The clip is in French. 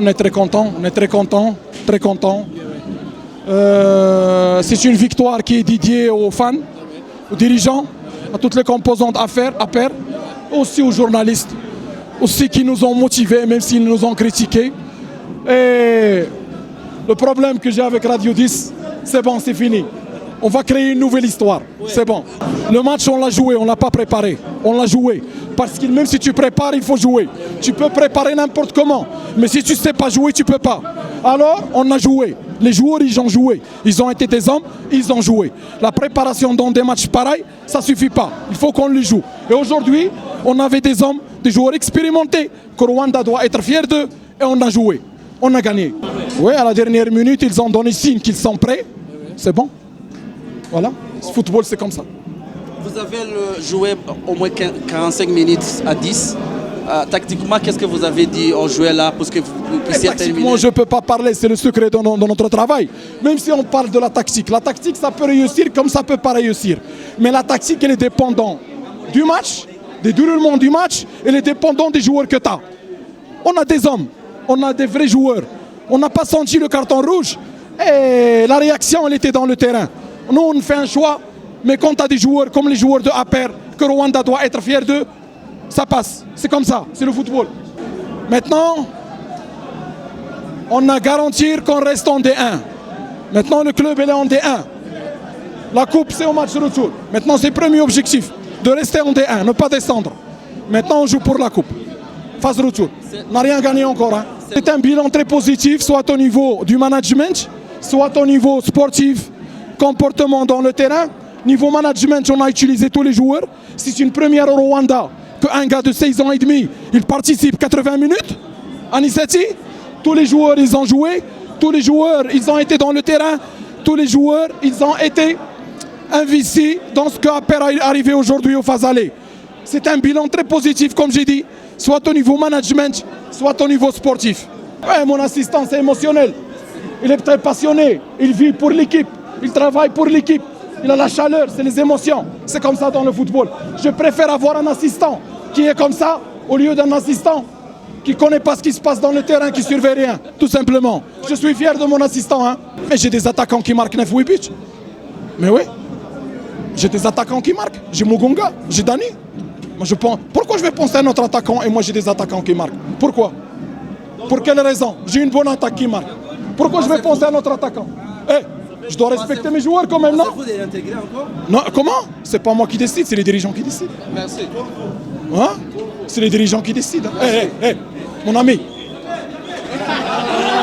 on est très content, très content. C'est une victoire qui est dédiée aux fans, aux dirigeants, à toutes les composantes à pair, aussi aux journalistes, aussi qui nous ont motivés, même s'ils nous ont critiqués. Et le problème que j'ai avec Radio 10, c'est bon, c'est fini. On va créer une nouvelle histoire, c'est bon. Le match, on l'a joué, on ne l'a pas préparé. On l'a joué. Parce que même si tu prépares, il faut jouer. Tu peux préparer n'importe comment. Mais si tu ne sais pas jouer, tu ne peux pas. Alors, on a joué. Les joueurs, ils ont joué. Ils ont été des hommes, ils ont joué. La préparation dans des matchs pareils, ça ne suffit pas. Il faut qu'on les joue. Et aujourd'hui, on avait des hommes, des joueurs expérimentés, que Rwanda doit être fier d'eux. Et on a joué. On a gagné. Oui, à la dernière minute, ils ont donné signe qu'ils sont prêts. C'est bon. Voilà. Ce football, c'est comme ça. Vous avez joué au moins 45 minutes à 10. Tactiquement, qu'est-ce que vous avez dit aux joueurs là pour que vous puissiez terminer? Moi, je ne peux pas parler, c'est le secret de notre travail. Même si on parle de la tactique, ça peut réussir comme ça ne peut pas réussir. Mais la tactique, elle est dépendante du match, des déroulements du match, elle est dépendante des joueurs que tu as. On a des hommes, on a des vrais joueurs. On n'a pas senti le carton rouge et la réaction, elle était dans le terrain. Nous, on fait un choix, mais quand tu as des joueurs comme les joueurs de APR, que Rwanda doit être fier d'eux, ça passe. C'est comme ça, c'est le football. Maintenant, on a garanti qu'on reste en D1. Maintenant, le club est en D1. La coupe, c'est au match retour. Maintenant, c'est le premier objectif, de rester en D1, ne pas descendre. Maintenant, on joue pour la coupe. Phase retour. On n'a rien gagné encore. Hein. C'est un bilan très positif, soit au niveau du management, soit au niveau sportif, comportement dans le terrain. Niveau management, on a utilisé tous les joueurs. C'est une première au Rwanda qu'un gars de 16 ans et demi, il participe 80 minutes. Anisati, tous les joueurs, ils ont joué. Tous les joueurs, ils ont été dans le terrain. Tous les joueurs, ils ont été investis dans ce qu'APR est arrivé aujourd'hui au phase aller. C'est un bilan très positif, comme j'ai dit, soit au niveau management, soit au niveau sportif. Ouais, mon assistant, c'est émotionnel. Il est très passionné. Il vit pour l'équipe. Il travaille pour l'équipe. Il a la chaleur, c'est les émotions. C'est comme ça dans le football. Je préfère avoir un assistant qui est comme ça au lieu d'un assistant qui ne connaît pas ce qui se passe dans le terrain, qui ne surveille rien, tout simplement. Je suis fier de mon assistant. Hein. Mais j'ai des attaquants qui marquent 9 ou 8 buts. Mais oui. J'ai des attaquants qui marquent. J'ai Mugunga, j'ai Dani. Moi, pourquoi je vais penser à un autre attaquant et moi j'ai des attaquants qui marquent? Pourquoi? Pour quelle raison? J'ai une bonne attaque qui marque. Pourquoi je vais penser à un autre attaquant? Je dois respecter mes joueurs quand même, non? Non, comment? C'est pas moi qui décide, c'est les dirigeants qui décident. Merci. Hein? C'est les dirigeants qui décident. Mon ami,